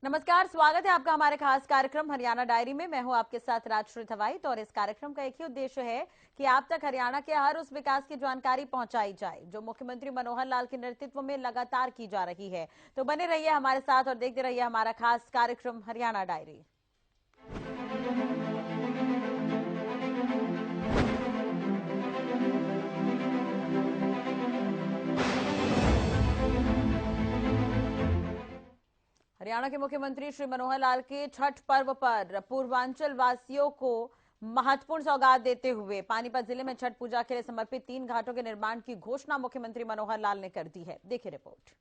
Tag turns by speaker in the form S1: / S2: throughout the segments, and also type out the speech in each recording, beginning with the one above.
S1: नमस्कार, स्वागत है आपका हमारे खास कार्यक्रम हरियाणा डायरी में। मैं हूं आपके साथ राजश्री थवाईत और इस कार्यक्रम का एक ही उद्देश्य है कि आप तक हरियाणा के हर उस विकास की जानकारी पहुंचाई जाए जो मुख्यमंत्री मनोहर लाल के नेतृत्व में लगातार की जा रही है। तो बने रहिए हमारे साथ और देखते रहिए हमारा खास कार्यक्रम हरियाणा डायरी। हरियाणा के मुख्यमंत्री श्री मनोहर लाल के छठ पर्व पर पूर्वांचल वासियों को महत्वपूर्ण सौगात देते हुए पानीपत जिले में छठ पूजा के लिए समर्पित 3 घाटों के निर्माण की घोषणा मुख्यमंत्री मनोहर लाल ने कर दी है। देखिए रिपोर्ट।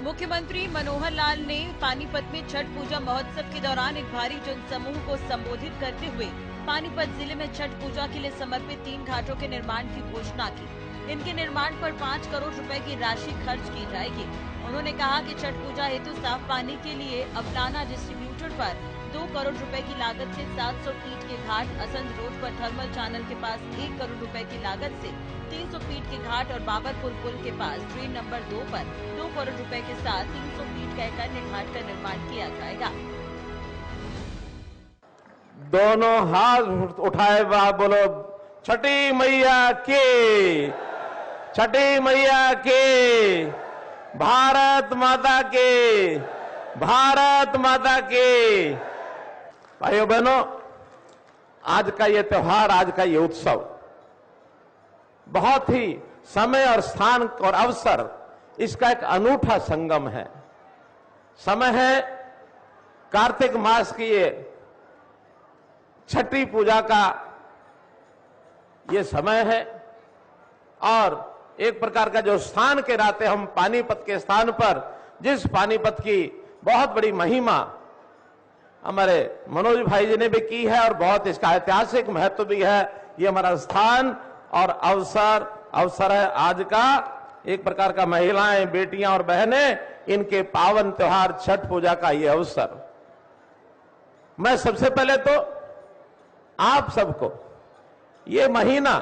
S1: मुख्यमंत्री मनोहर लाल ने पानीपत में छठ पूजा महोत्सव के दौरान एक भारी जनसमूह को संबोधित करते हुए पानीपत जिले में छठ पूजा के लिए समर्पित 3 घाटों के निर्माण की घोषणा की। इनके निर्माण पर 5 करोड़ रुपए की राशि खर्च की जाएगी। उन्होंने कहा कि छठ पूजा हेतु साफ पानी के लिए अवलाना डिस्ट्रीब्यूटर पर 2 करोड़ रुपए की लागत से 700 फीट के घाट, असंध रोड पर थर्मल चैनल के पास 1 करोड़ रुपए की लागत से 300 फीट के घाट और बाबरपुर पुल के पास ट्रेन नंबर 2 पर 2 करोड़ रुपए के साथ 300 फीट का एक अन्य घाट का निर्माण किया जाएगा।
S2: दोनों हाथ उठाए बोलो छठी मैया की, छठी मैया की, भारत माता की, भारत माता की। भाइयों बहनों, आज का ये त्योहार, आज का ये उत्सव बहुत ही समय और स्थान और अवसर, इसका एक अनूठा संगम है। समय है कार्तिक मास की ये छठी पूजा का ये समय है और एक प्रकार का जो स्थान के नाते हम पानीपत के स्थान पर, जिस पानीपत की बहुत बड़ी महिमा हमारे मनोज भाई जी ने भी की है और बहुत इसका ऐतिहासिक महत्व भी है, ये हमारा स्थान और अवसर है आज का। एक प्रकार का महिलाएं, बेटियां और बहनें, इनके पावन त्योहार छठ पूजा का ये अवसर। मैं सबसे पहले तो आप सबको ये महीना,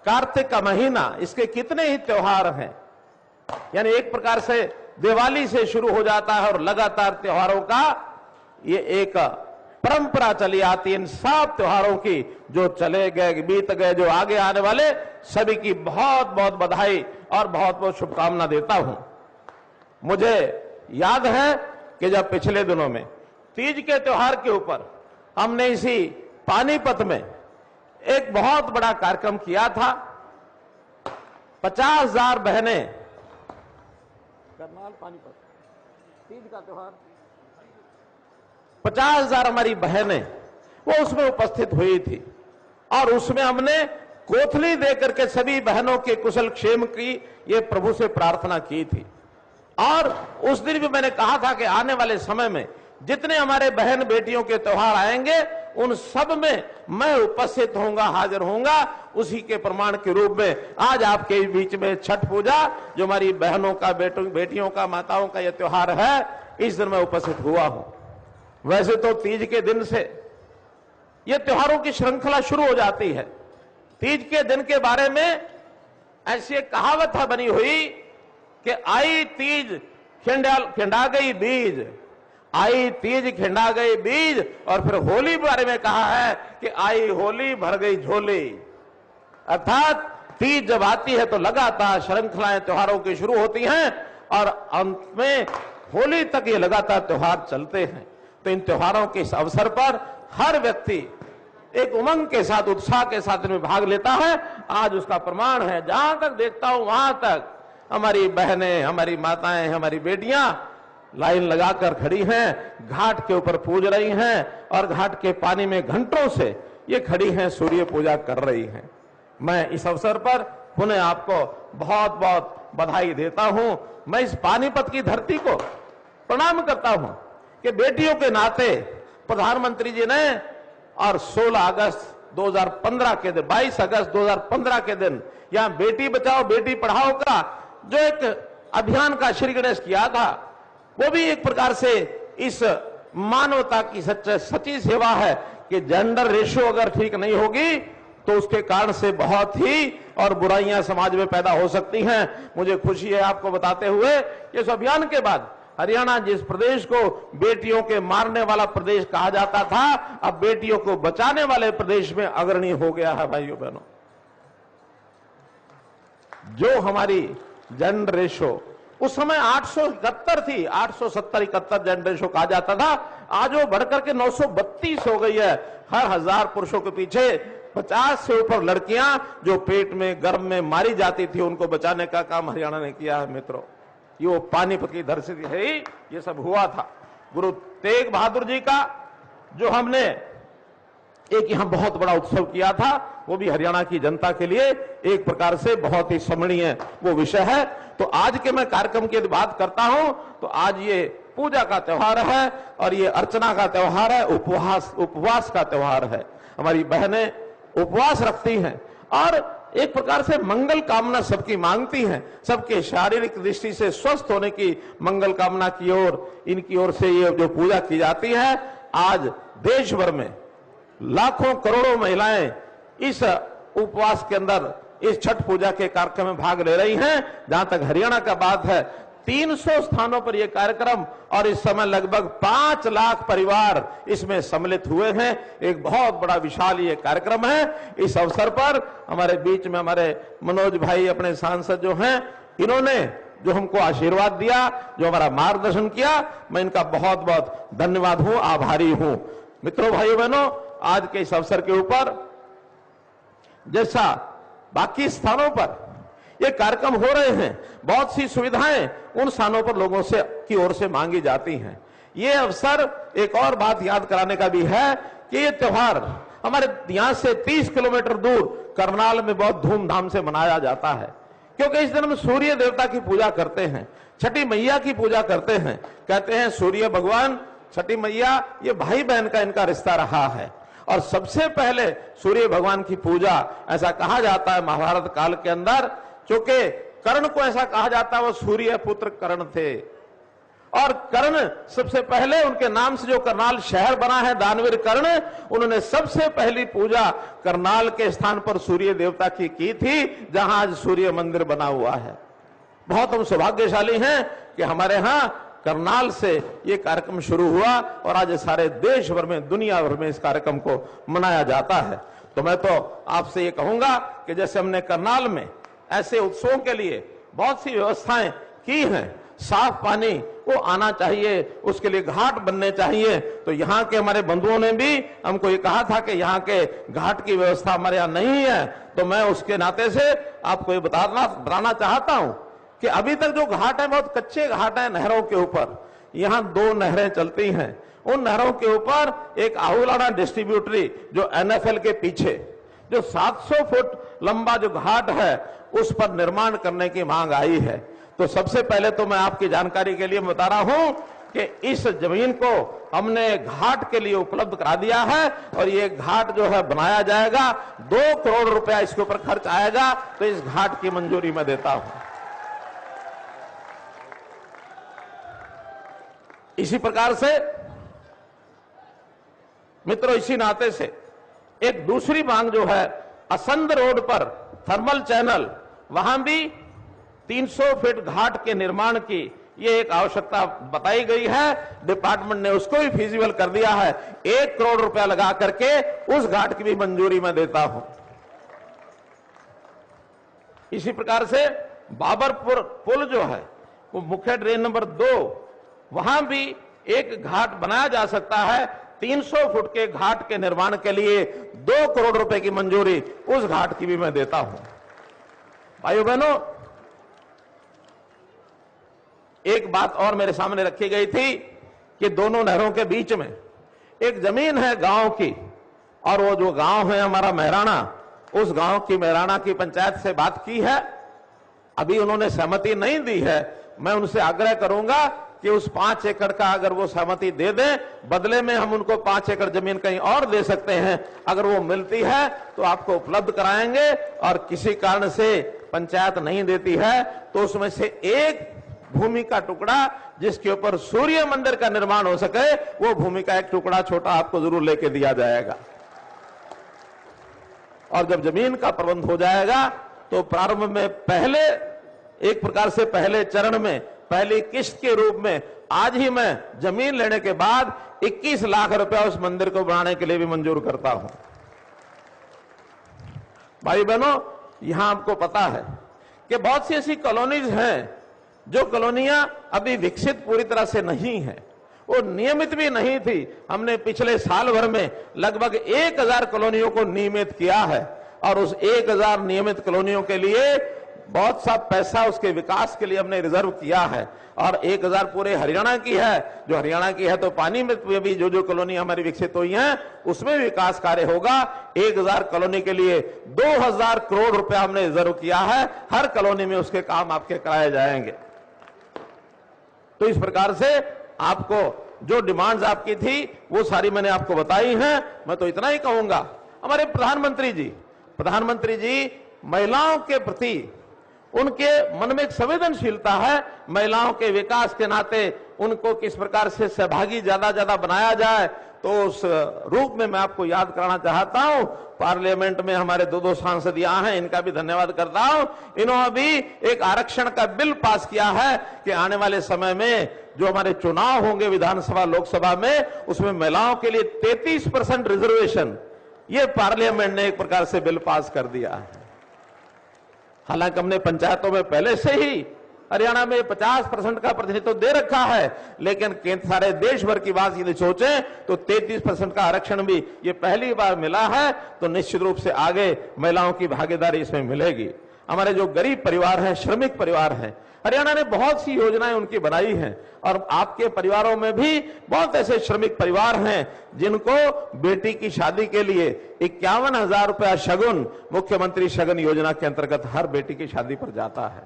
S2: कार्तिक का महीना, इसके कितने ही त्योहार हैं, यानी एक प्रकार से दिवाली से शुरू हो जाता है और लगातार त्योहारों का ये एक परंपरा चली आती है। इन सब त्योहारों की जो चले गए, बीत गए, जो आगे आने वाले, सभी की बहुत बहुत बधाई और बहुत बहुत शुभकामना देता हूं। मुझे याद है कि जब पिछले दिनों में तीज के त्योहार के ऊपर हमने इसी पानीपत में एक बहुत बड़ा कार्यक्रम किया था। 50,000 बहनें, करनाल पानीपत तीज का त्योहार, 50,000 हमारी बहनें वो उसमें उपस्थित हुई थी और उसमें हमने कोथली देकर के सभी बहनों के कुशल क्षेम की ये प्रभु से प्रार्थना की थी। और उस दिन भी मैंने कहा था कि आने वाले समय में जितने हमारे बहन बेटियों के त्योहार आएंगे उन सब में मैं उपस्थित होऊंगा, हाजिर होऊंगा। उसी के प्रमाण के रूप में आज आपके बीच में छठ पूजा, जो हमारी बहनों का, बेटियों का, माताओं का यह त्योहार है, इस दिन मैं उपस्थित हुआ हूं। वैसे तो तीज के दिन से यह त्योहारों की श्रृंखला शुरू हो जाती है। तीज के दिन के बारे में ऐसी एक कहावत है बनी हुई कि आई तीज खिंडा गई बीज, आई तीज खिंडा गई बीज। और फिर होली के बारे में कहा है कि आई होली भर गई झोली। अर्थात तीज जब आती है तो लगातार श्रृंखलाएं त्योहारों की शुरू होती हैं और अंत में होली तक ये लगातार त्योहार चलते हैं। तो इन त्योहारों के इस अवसर पर हर व्यक्ति एक उमंग के साथ, उत्साह के साथ इनमें भाग लेता है। आज उसका प्रमाण है, जहां तक देखता हूं वहां तक हमारी बहनें, हमारी माताएं, हमारी बेटियां लाइन लगाकर खड़ी हैं, घाट के ऊपर पूज रही हैं और घाट के पानी में घंटों से ये खड़ी हैं, सूर्य पूजा कर रही हैं। मैं इस अवसर पर पुनः आपको बहुत बहुत बधाई देता हूं। मैं इस पानीपत की धरती को प्रणाम करता हूं कि बेटियों के नाते प्रधानमंत्री जी ने और 16 अगस्त 2015 के दिन, 22 अगस्त 2015 के दिन यहां बेटी बचाओ बेटी पढ़ाओ का जो एक अभियान का श्री गणेश किया था, वो भी एक प्रकार से इस मानवता की सच्ची सेवा है कि जेंडर रेशियो अगर ठीक नहीं होगी तो उसके कारण से बहुत ही और बुराइयां समाज में पैदा हो सकती हैं। मुझे खुशी है आपको बताते हुए कि इस अभियान के बाद हरियाणा, जिस प्रदेश को बेटियों के मारने वाला प्रदेश कहा जाता था, अब बेटियों को बचाने वाले प्रदेश में अग्रणी हो गया है। भाइयों बहनों, जो हमारी जेंडर रेशो उस समय 871 थी, 870-71 जेंडर रेशो कहा जाता था, आज वो बढ़कर के 932 हो गई है। हर 1000 पुरुषों के पीछे 50 से ऊपर लड़कियां जो पेट में गर्भ में मारी जाती थी, उनको बचाने का काम हरियाणा ने किया है। मित्रों, ये वो पानीपत की धरती है, ये सब हुआ था। गुरु तेग बहादुर जी का जो हमने एक यहां बहुत बड़ा उत्सव किया था, वो भी हरियाणा की जनता के लिए एक प्रकार से बहुत ही स्मरणीय वो विषय है। तो आज के मैं कार्यक्रम की बात करता हूं तो आज ये पूजा का त्योहार है और ये अर्चना का त्योहार है, उपवास का त्योहार है। हमारी बहनें उपवास रखती हैं और एक प्रकार से मंगल कामना सबकी मांगती हैं, सबके शारीरिक दृष्टि से स्वस्थ होने की मंगल कामना की ओर इनकी ओर से ये जो पूजा की जाती है। आज देश भर में लाखों करोड़ों महिलाएं इस उपवास के अंदर इस छठ पूजा के कार्यक्रम में भाग ले रही हैं। जहां तक हरियाणा का बात है, 300 स्थानों पर यह कार्यक्रम और इस समय लगभग 5 लाख परिवार इसमें सम्मिलित हुए हैं। एक बहुत बड़ा विशाल ये कार्यक्रम है। इस अवसर पर हमारे बीच में हमारे मनोज भाई अपने सांसद जो हैं, इन्होंने जो हमको आशीर्वाद दिया, जो हमारा मार्गदर्शन किया, मैं इनका बहुत बहुत धन्यवाद हूं, आभारी हूं। मित्रों, भाइयों बहनों, आज के इस अवसर के ऊपर जैसा बाकी स्थानों पर ये कार्यक्रम हो रहे हैं, बहुत सी सुविधाएं उन स्थानों पर लोगों से की ओर से मांगी जाती हैं। ये अवसर एक और बात याद कराने का भी है कि ये त्योहार हमारे यहां से 30 किलोमीटर दूर करनाल में बहुत धूमधाम से मनाया जाता है, क्योंकि इस दिन हम सूर्य देवता की पूजा करते हैं, छठी मैया की पूजा करते हैं। कहते हैं सूर्य भगवान, छठी मैया, ये भाई बहन का इनका रिश्ता रहा है और सबसे पहले सूर्य भगवान की पूजा, ऐसा कहा जाता है महाभारत काल के अंदर, क्योंकि कर्ण को ऐसा कहा जाता है वो सूर्य पुत्र कर्ण थे और कर्ण सबसे पहले उनके नाम से जो करनाल शहर बना है, दानवीर कर्ण, उन्होंने सबसे पहली पूजा करनाल के स्थान पर सूर्य देवता की थी, जहां आज सूर्य मंदिर बना हुआ है। बहुत हम सौभाग्यशाली हैं कि हमारे यहां करनाल से ये कार्यक्रम शुरू हुआ और आज सारे देश भर में, दुनिया भर में इस कार्यक्रम को मनाया जाता है। तो मैं तो आपसे ये कहूंगा कि जैसे हमने करनाल में ऐसे उत्सवों के लिए बहुत सी व्यवस्थाएं की हैं, साफ पानी वो आना चाहिए, उसके लिए घाट बनने चाहिए। तो यहाँ के हमारे बंधुओं ने भी हमको ये कहा था कि यहाँ के घाट की व्यवस्था हमारे यहाँ नहीं है, तो मैं उसके नाते से आपको ये बताना चाहता हूं कि अभी तक जो घाट है बहुत कच्चे घाट है नहरों के ऊपर। यहाँ 2 नहरें चलती हैं, उन नहरों के ऊपर एक आहूलाना डिस्ट्रीब्यूटरी जो NFL के पीछे जो 700 फुट लंबा जो घाट है उस पर निर्माण करने की मांग आई है। तो सबसे पहले तो मैं आपकी जानकारी के लिए बता रहा हूं कि इस जमीन को हमने घाट के लिए उपलब्ध करा दिया है और ये घाट जो है बनाया जाएगा, 2 करोड़ रुपया इसके ऊपर खर्च आएगा। तो इस घाट की मंजूरी मैं देता हूं। इसी प्रकार से मित्रों, इसी नाते से एक दूसरी मांग जो है, असंध रोड पर थर्मल चैनल, वहां भी 300 फीट घाट के निर्माण की ये एक आवश्यकता बताई गई है। डिपार्टमेंट ने उसको भी फिजिबल कर दिया है। 1 करोड़ रुपया लगा करके उस घाट की भी मंजूरी मैं देता हूं। इसी प्रकार से बाबरपुर पुल जो है, वो मुख्य ड्रेन नंबर 2, वहां भी एक घाट बनाया जा सकता है। 300 फुट के घाट के निर्माण के लिए 2 करोड़ रुपए की मंजूरी उस घाट की भी मैं देता हूं। भाइयों बहनों, एक बात और मेरे सामने रखी गई थी कि दोनों नहरों के बीच में एक जमीन है गांव की, और वो जो गांव है हमारा मेहराना, उस गांव की मेहराना की पंचायत से बात की है, अभी उन्होंने सहमति नहीं दी है। मैं उनसे आग्रह करूंगा कि उस 5 एकड़ का अगर वो सहमति दे दें, बदले में हम उनको 5 एकड़ जमीन कहीं और दे सकते हैं। अगर वो मिलती है तो आपको उपलब्ध कराएंगे, और किसी कारण से पंचायत नहीं देती है तो उसमें से एक भूमि का टुकड़ा जिसके ऊपर सूर्य मंदिर का निर्माण हो सके, वो भूमि का एक टुकड़ा छोटा आपको जरूर लेके दिया जाएगा। और जब जमीन का प्रबंध हो जाएगा तो प्रारंभ में पहले एक प्रकार से पहले चरण में पहली किस्त के रूप में आज ही मैं जमीन लेने के बाद 21 लाख रुपया उस मंदिर को बनाने के लिए भी मंजूर करता हूं। भाई बहनों, यहां आपको पता है कि बहुत सी ऐसी कॉलोनीज हैं जो कॉलोनियां अभी विकसित पूरी तरह से नहीं है, वो नियमित भी नहीं थी। हमने पिछले साल भर में लगभग 1000 कॉलोनियों को नियमित किया है, और उस 1000 नियमित कॉलोनियों के लिए बहुत सा पैसा उसके विकास के लिए हमने रिजर्व किया है। और 1000 पूरे हरियाणा की है, जो हरियाणा की है तो पानी में भी जो कॉलोनी हमारी विकसित हुई हैं उसमें विकास कार्य होगा। 1000 कॉलोनी के लिए 2000 करोड़ रुपया हमने रिजर्व किया है, हर कॉलोनी में उसके काम आपके कराए जाएंगे। तो इस प्रकार से आपको जो डिमांड्स आपकी थी वो सारी मैंने आपको बताई हैं। मैं तो इतना ही कहूंगा, हमारे प्रधानमंत्री जी महिलाओं के प्रति उनके मन में एक संवेदनशीलता है। महिलाओं के विकास के नाते उनको किस प्रकार से सहभागी ज्यादा बनाया जाए, तो उस रूप में मैं आपको याद कराना चाहता हूं। पार्लियामेंट में हमारे 2 सांसद यहाँ हैं, इनका भी धन्यवाद करता हूं। इन्होंने भी एक आरक्षण का बिल पास किया है कि आने वाले समय में जो हमारे चुनाव होंगे विधानसभा लोकसभा में, उसमें महिलाओं के लिए 33% रिजर्वेशन, ये पार्लियामेंट ने एक प्रकार से बिल पास कर दिया है। हालांकि हमने पंचायतों में पहले से ही हरियाणा में 50% का प्रतिनिधित्व दे रखा है, लेकिन केंद्र सारे देश भर की बात यदि सोचें तो 33% का आरक्षण भी ये पहली बार मिला है। तो निश्चित रूप से आगे महिलाओं की भागीदारी इसमें मिलेगी। हमारे जो गरीब परिवार हैं, श्रमिक परिवार हैं, हरियाणा ने बहुत सी योजनाएं उनकी बनाई हैं, और आपके परिवारों में भी बहुत ऐसे श्रमिक परिवार हैं जिनको बेटी की शादी के लिए 51,000 रुपया शगुन मुख्यमंत्री शगन योजना के अंतर्गत हर बेटी की शादी पर जाता है।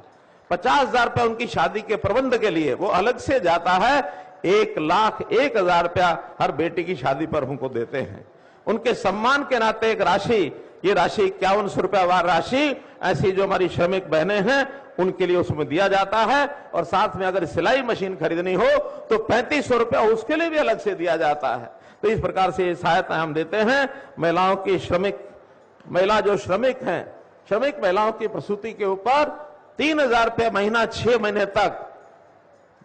S2: 50,000 रुपया उनकी शादी के प्रबंध के लिए वो अलग से जाता है। 1,01,000 रुपया हर बेटी की शादी पर उनको देते हैं। उनके सम्मान के नाते एक राशि, ये राशि 5100 रुपया वार राशि ऐसी जो हमारी श्रमिक बहनें हैं उनके लिए उसमें दिया जाता है। और साथ में अगर सिलाई मशीन खरीदनी हो तो 3500 रुपया उसके लिए भी अलग से दिया जाता है। तो इस प्रकार से सहायता हम देते हैं। महिलाओं की श्रमिक हैं, श्रमिक महिलाओं की प्रसूति के ऊपर 3,000 रुपया महीना 6 महीने तक,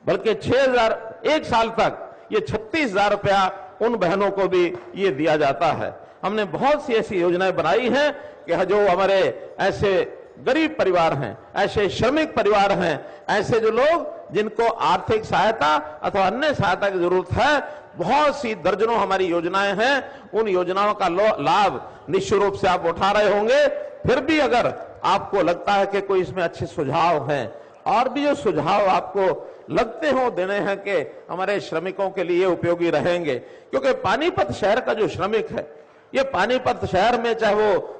S2: बल्कि 6,000 1 साल तक, ये 36,000 रुपया उन बहनों को भी ये दिया जाता है। हमने बहुत सी ऐसी योजनाएं बनाई हैं कि जो हमारे ऐसे गरीब परिवार हैं, ऐसे श्रमिक परिवार हैं, ऐसे जो लोग जिनको आर्थिक सहायता अथवा अन्य सहायता की जरूरत है, बहुत सी दर्जनों हमारी योजनाएं हैं। उन योजनाओं का लाभ निश्चित रूप से आप उठा रहे होंगे। फिर भी अगर आपको लगता है कि कोई इसमें अच्छे सुझाव हैं, और भी जो सुझाव आपको लगते हो देने हैं कि हमारे श्रमिकों के लिए उपयोगी रहेंगे, क्योंकि पानीपत शहर का जो श्रमिक है, ये पानीपत शहर में चाहे वो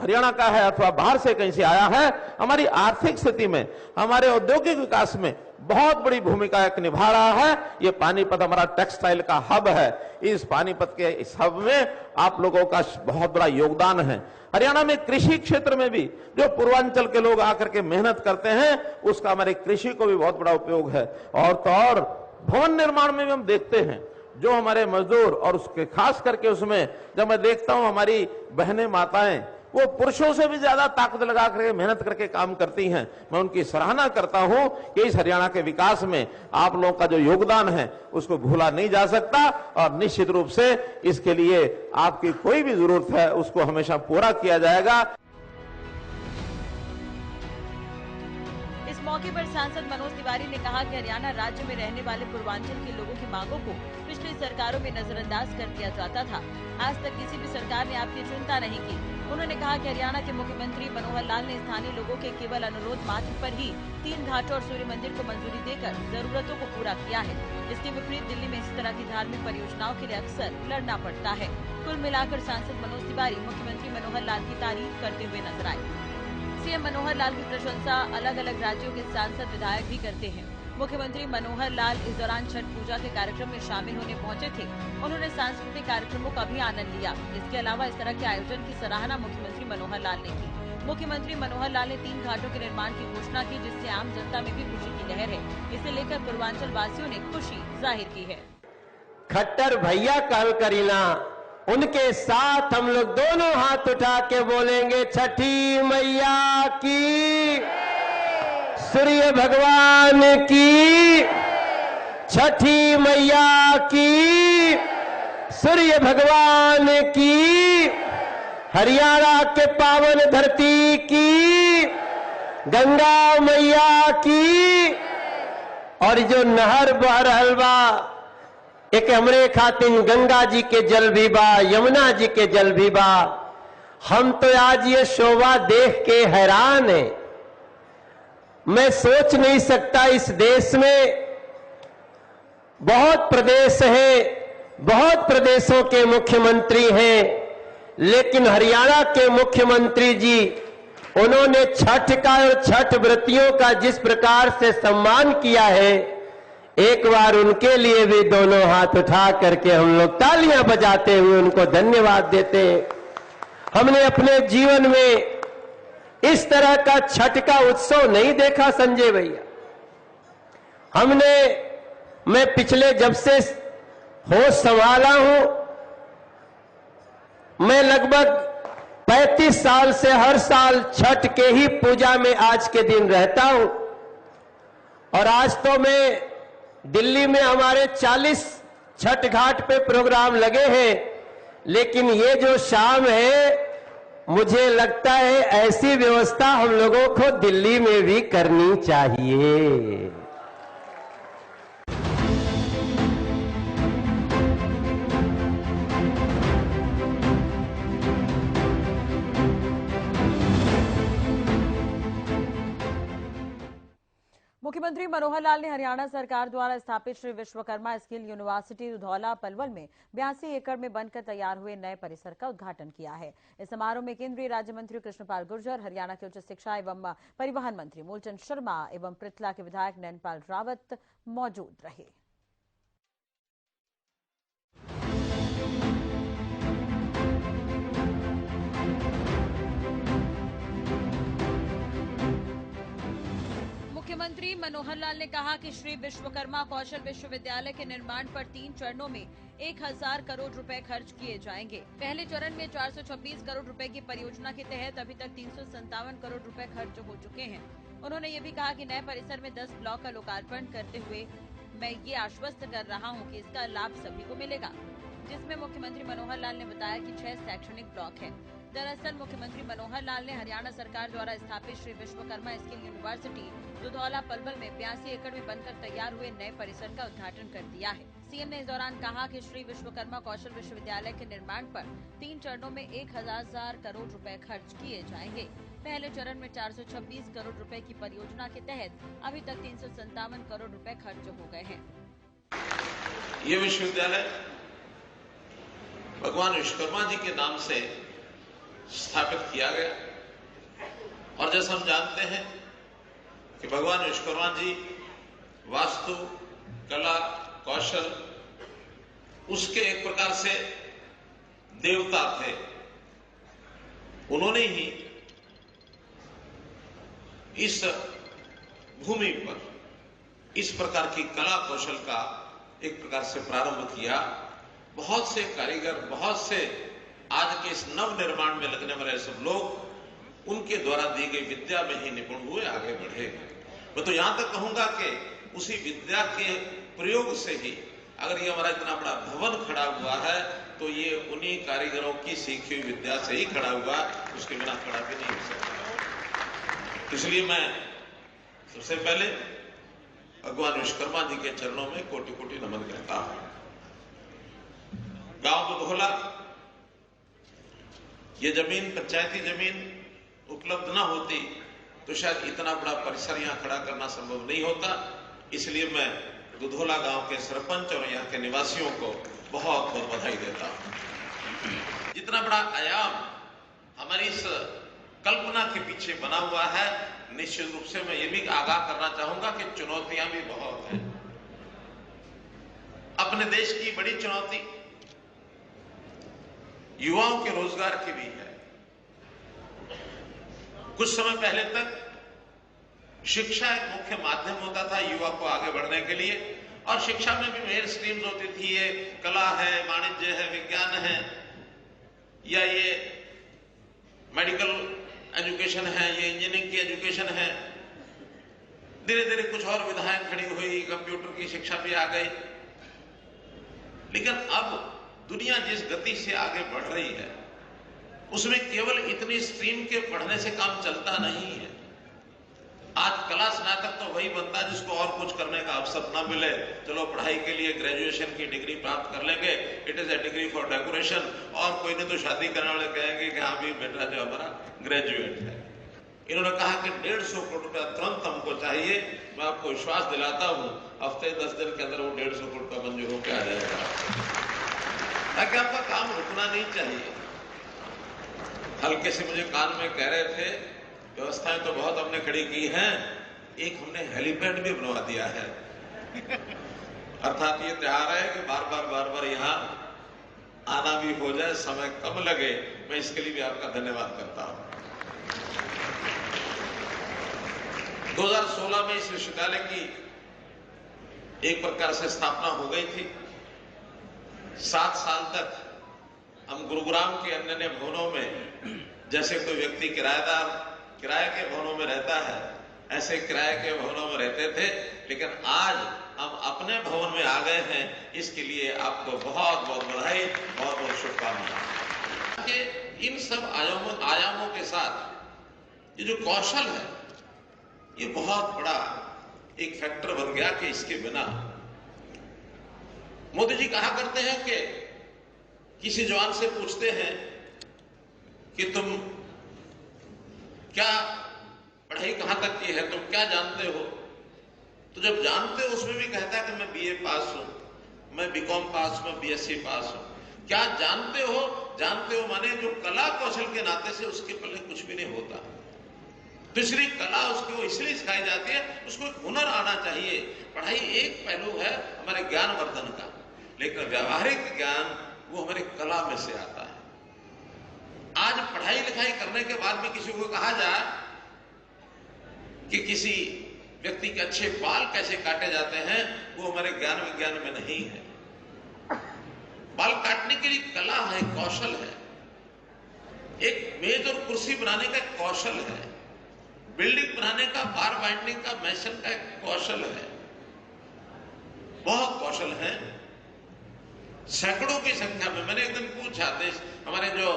S2: हरियाणा का है अथवा बाहर से कहीं से आया है, हमारी आर्थिक स्थिति में, हमारे औद्योगिक विकास में बहुत बड़ी भूमिका एक निभा रहा है। ये पानीपत हमारा टेक्सटाइल का हब है। इस पानीपत के इस हब में आप लोगों का बहुत बड़ा योगदान है। हरियाणा में कृषि क्षेत्र में भी जो पूर्वांचल के लोग आकर के मेहनत करते हैं, उसका हमारे कृषि को भी बहुत बड़ा उपयोग है। और तो और भवन निर्माण में भी हम देखते हैं जो हमारे मजदूर, और उसके खास करके उसमें जब मैं देखता हूं हमारी बहनें माताएं, वो पुरुषों से भी ज्यादा ताकत लगा करके मेहनत करके काम करती हैं। मैं उनकी सराहना करता हूं कि इस हरियाणा के विकास में आप लोगों का जो योगदान है उसको भूला नहीं जा सकता, और निश्चित रूप से इसके लिए आपकी कोई भी जरूरत है उसको हमेशा पूरा किया जाएगा।
S1: इस इस मौके पर सांसद मनोज तिवारी ने कहा कि हरियाणा राज्य में रहने वाले पूर्वांचल के लोगों की मांगों को पिछली सरकारों में नजरअंदाज कर दिया जाता था। आज तक किसी भी सरकार ने आपकी चिंता नहीं की। उन्होंने कहा कि हरियाणा के मुख्यमंत्री मनोहर लाल ने स्थानीय लोगों के केवल अनुरोध मात्र पर ही 3 घाटों और सूर्य मंदिर को मंजूरी देकर जरूरतों को पूरा किया है। इसके विपरीत दिल्ली में इस तरह की धार्मिक परियोजनाओं के लिए अक्सर लड़ना पड़ता है। कुल मिलाकर सांसद मनोज तिवारी मुख्यमंत्री मनोहर लाल की तारीफ करते हुए नजर आए। सीएम मनोहर लाल की प्रशंसा अलग अलग राज्यों के सांसद विधायक भी करते हैं। मुख्यमंत्री मनोहर लाल इस दौरान छठ पूजा के कार्यक्रम में शामिल होने पहुंचे थे। उन्होंने सांस्कृतिक कार्यक्रमों का भी आनंद लिया। इसके अलावा इस तरह के आयोजन की सराहना मुख्यमंत्री मनोहर लाल ने की। मुख्यमंत्री मनोहर लाल ने 3 घाटों के निर्माण की घोषणा की, जिससे आम जनता में भी खुशी की लहर है। इसे लेकर पूर्वांचल वासियों ने खुशी जाहिर की है।
S3: खट्टर भैया कल करीना, उनके साथ हम लोग दोनों हाथ उठा के बोलेंगे छठी मैया की, सूर्य भगवान की, छठी मैया की, सूर्य भगवान की, हरियाणा के पावन धरती की, गंगा मैया की। और जो नहर बह रहल बा, एक हमरे खातिन गंगा जी के जल भी बा, यमुना जी के जल भी बा। हम तो आज ये शोभा देख के हैरान है। मैं सोच नहीं सकता, इस देश में बहुत प्रदेश हैं, बहुत प्रदेशों के मुख्यमंत्री हैं, लेकिन हरियाणा के मुख्यमंत्री जी, उन्होंने छठ का और छठ व्रतियों का जिस प्रकार से सम्मान किया है, एक बार उनके लिए भी दोनों हाथ उठा करके हम लोग तालियां बजाते हुए उनको धन्यवाद देते हैं। हमने अपने जीवन में इस तरह का छठ का उत्सव नहीं देखा संजय भैया। मैं पिछले जब से होश संभाला हूं, मैं लगभग 35 साल से हर साल छठ के ही पूजा में आज के दिन रहता हूं। और आज तो मैं दिल्ली में हमारे 40 छठ घाट पे प्रोग्राम लगे हैं, लेकिन ये जो शाम है, मुझे लगता है ऐसी व्यवस्था हम लोगों को दिल्ली में भी करनी चाहिए।
S1: मुख्यमंत्री मनोहर लाल ने हरियाणा सरकार द्वारा स्थापित श्री विश्वकर्मा स्किल यूनिवर्सिटी धौला पलवल में 82 एकड़ में बनकर तैयार हुए नए परिसर का उद्घाटन किया है। इस समारोह में केंद्रीय राज्य मंत्री कृष्णपाल गुर्जर, हरियाणा के उच्च शिक्षा एवं परिवहन मंत्री मूलचंद शर्मा एवं पृथला के विधायक नैनपाल रावत मौजूद रहे। मुख्यमंत्री मनोहर लाल ने कहा कि श्री विश्वकर्मा कौशल विश्वविद्यालय के निर्माण पर 3 चरणों में 1000 करोड़ रुपए खर्च किए जाएंगे। पहले चरण में 426 करोड़ रुपए की परियोजना के तहत अभी तक 357 करोड़ रुपए खर्च हो चुके हैं। उन्होंने ये भी कहा कि नए परिसर में 10 ब्लॉक का लोकार्पण करते हुए मैं ये आश्वस्त कर रहा हूँ कि इसका लाभ सभी को मिलेगा, जिसमें मुख्यमंत्री मनोहर लाल ने बताया कि 6 शैक्षणिक ब्लॉक है। दरअसल मुख्यमंत्री मनोहर लाल ने हरियाणा सरकार द्वारा स्थापित श्री विश्वकर्मा स्किल यूनिवर्सिटी दुधौला पलवल में 82 एकड़ में बनकर तैयार हुए नए परिसर का उद्घाटन कर दिया है। सीएम ने इस दौरान कहा कि श्री विश्वकर्मा कौशल विश्वविद्यालय के निर्माण पर 3 चरणों में 1000 करोड़ रुपए खर्च किए जाएंगे। पहले चरण में 426 करोड़ रुपए की परियोजना के तहत अभी तक 357 करोड़ रुपए खर्च हो गए हैं।
S4: ये विश्वविद्यालय भगवान विश्वकर्मा जी के नाम से स्थापित किया गया और जैसा हम जानते हैं कि भगवान विश्वकर्मा जी वास्तु, कला, कौशल उसके एक प्रकार से देवता थे। उन्होंने ही इस भूमि पर इस प्रकार की कला कौशल का एक प्रकार से प्रारंभ किया। बहुत से कारीगर, बहुत से आज के इस नव निर्माण में लगने वाले सब लोग उनके द्वारा दी गई विद्या में ही निपुण हुए, आगे बढ़े। मैं तो यहां तक कहूंगा कि उसी विद्या के प्रयोग से ही अगर ये हमारा इतना बड़ा भवन खड़ा हुआ है तो ये उन्हीं कारीगरों की सीखी हुई विद्या से ही खड़ा हुआ, उसके बिना खड़ा भी नहीं हो सकता। इसलिए मैं सबसे पहले भगवान विश्वकर्मा जी के चरणों में कोटि कोटि नमन करता हूं। गांव बुधोला, ये जमीन पंचायती जमीन उपलब्ध ना होती तो शायद इतना बड़ा परिसर यहां खड़ा करना संभव नहीं होता। इसलिए मैं दुधोला गांव के सरपंच और यहां के निवासियों को बहुत बहुत बधाई देता हूं। जितना बड़ा आयाम हमारी इस कल्पना के पीछे बना हुआ है, निश्चित रूप से मैं ये भी आगाह करना चाहूंगा कि चुनौतियां भी बहुत हैं। अपने देश की बड़ी चुनौती युवाओं के रोजगार की भी है। कुछ समय पहले तक शिक्षा एक मुख्य माध्यम होता था युवा को आगे बढ़ने के लिए, और शिक्षा में भी मेन स्ट्रीम्स होती थी। ये कला है, वाणिज्य है, विज्ञान है, या ये मेडिकल एजुकेशन है, ये इंजीनियरिंग की एजुकेशन है। धीरे धीरे कुछ और विधाएं खड़ी हुई, कंप्यूटर की शिक्षा भी आ गई। लेकिन अब दुनिया जिस गति से आगे बढ़ रही है उसमें केवल इतनी स्ट्रीम के पढ़ने से काम चलता नहीं है। आज कला स्नातक तो वही बनता है जिसको और कुछ करने का अवसर न मिले। चलो पढ़ाई के लिए ग्रेजुएशन की डिग्री प्राप्त कर लेंगे, it is a degree for decoration, और कोई नहीं तो शादी करने वाले कहेंगे कि हाँ भी बेटा जो हमारा ग्रेजुएट है। इन्होंने कहा कि 150 करोड़ रुपया तुरंत हमको चाहिए। मैं आपको विश्वास दिलाता हूं हफ्ते 10 दिन के अंदर वो 150 करोड़ रुपया मंजूर होकर आ जाएगा, ताकि आपका काम रुकना नहीं चाहिए। हल्के से मुझे कान में कह रहे थे व्यवस्थाएं तो बहुत हमने खड़ी की हैं, एक हमने हेलीपैड भी बनवा दिया है। अर्थात ये त्योहार है कि बार बार यहां आना भी हो जाए, समय कम लगे। मैं इसके लिए भी आपका धन्यवाद करता हूं। 2016 में इस विश्वविद्यालय की एक प्रकार से स्थापना हो गई थी। 7 साल तक हम गुरुग्राम के अन्य भवनों में, जैसे कोई व्यक्ति किराए के भवनों में रहता है, ऐसे किराए के भवनों में रहते थे। लेकिन आज हम अपने भवन में आ गए हैं, इसके लिए आपको बहुत बहुत बधाई, बहुत बहुत शुभकामनाएं। इन सब आयामों के साथ ये जो कौशल है, ये बहुत बड़ा एक फैक्टर बन गया कि इसके बिना, मोदी जी कहा करते हैं कि किसी जवान से पूछते हैं कि तुम क्या पढ़ाई कहां तक की है, तुम क्या जानते हो, तो जब जानते हो उसमें भी कहता है कि मैं बीए पास हूं, मैं बीकॉम पास हूं, मैं बीएससी पास हूं। क्या जानते हो? जानते हो माने जो कला कौशल के नाते से उसके पल्ले कुछ भी नहीं होता। दूसरी कला उसको इसलिए सिखाई जाती है, उसको एक हुनर आना चाहिए। पढ़ाई एक पहलू है हमारे ज्ञान वर्धन का, लेकिन व्यावहारिक ज्ञान वो हमारी कला में से आता है। आज पढ़ाई लिखाई करने के बाद भी किसी को कहा जाए कि किसी व्यक्ति के अच्छे बाल कैसे काटे जाते हैं, वो हमारे ज्ञान विज्ञान में नहीं है। बाल काटने के लिए कला है, कौशल है। एक मेज और कुर्सी बनाने का एक कौशल है, बिल्डिंग बनाने का, बार बाइंडिंग का, मैसन का एक कौशल है। बहुत कौशल है, सैकड़ों की संख्या में। मैंने एक दिन पूछा, देश हमारे जो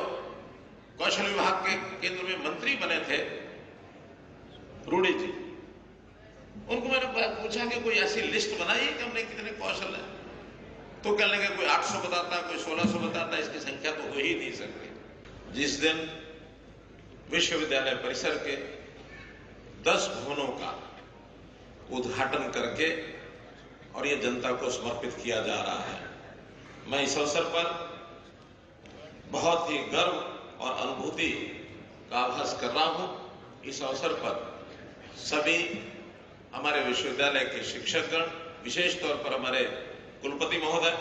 S4: कौशल विभाग के केंद्र में मंत्री बने थे रूडी जी, उनको मैंने पूछा कि कोई ऐसी लिस्ट बनाई कि हमने कितने कौशल है, तो कहने लगे कोई 800 बताता, कोई 1600 बताता, इसकी संख्या तो हो ही नहीं सकती। जिस दिन विश्वविद्यालय परिसर के 10 भवनों का उद्घाटन करके और ये जनता को समर्पित किया जा रहा है, मैं इस अवसर पर बहुत ही गर्व और अनुभूति का आभास कर रहा हूं। इस अवसर पर सभी हमारे विश्वविद्यालय के शिक्षकगण, विशेष तौर पर हमारे कुलपति महोदय।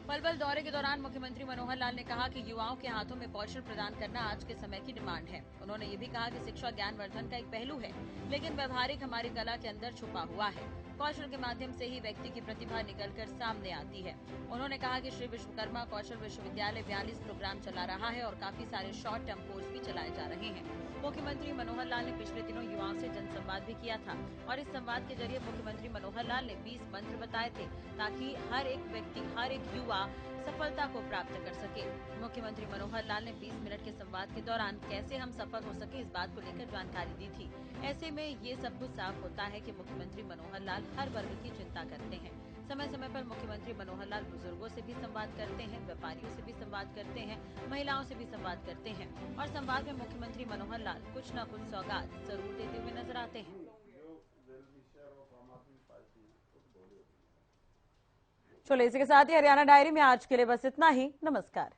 S1: पलवल दौरे के दौरान मुख्यमंत्री मनोहर लाल ने कहा कि युवाओं के हाथों में कौशल प्रदान करना आज के समय की डिमांड है। उन्होंने ये भी कहा कि शिक्षा ज्ञानवर्धन का एक पहलू है, लेकिन व्यवहारिक हमारी कला के अंदर छुपा हुआ है। कौशल के माध्यम से ही व्यक्ति की प्रतिभा निकलकर सामने आती है। उन्होंने कहा कि श्री विश्वकर्मा कौशल विश्वविद्यालय 42 प्रोग्राम चला रहा है और काफी सारे शॉर्ट टर्म कोर्स भी चलाए जा रहे हैं। मुख्यमंत्री मनोहर लाल ने पिछले दिनों युवाओं से जनसंवाद भी किया था और इस संवाद के जरिए मुख्यमंत्री मनोहर लाल ने 20 मंत्र बताए थे ताकि हर एक व्यक्ति, हर एक युवा सफलता को प्राप्त कर सके। मुख्यमंत्री मनोहर लाल ने 20 मिनट के संवाद के दौरान कैसे हम सफल हो सके इस बात को लेकर जानकारी दी थी। ऐसे में ये सब कुछ साफ होता है कि मुख्यमंत्री मनोहर लाल हर वर्ग की चिंता करते हैं। समय समय पर मुख्यमंत्री मनोहर लाल बुजुर्गों से भी संवाद करते हैं, व्यापारियों से भी संवाद करते हैं, महिलाओं से भी संवाद करते हैं और संवाद में मुख्यमंत्री मनोहर लाल कुछ न कुछ सौगात जरूर देते हुए नजर आते हैं।
S5: चलो इसी के साथ ही हरियाणा डायरी में आज के लिए बस इतना ही। नमस्कार।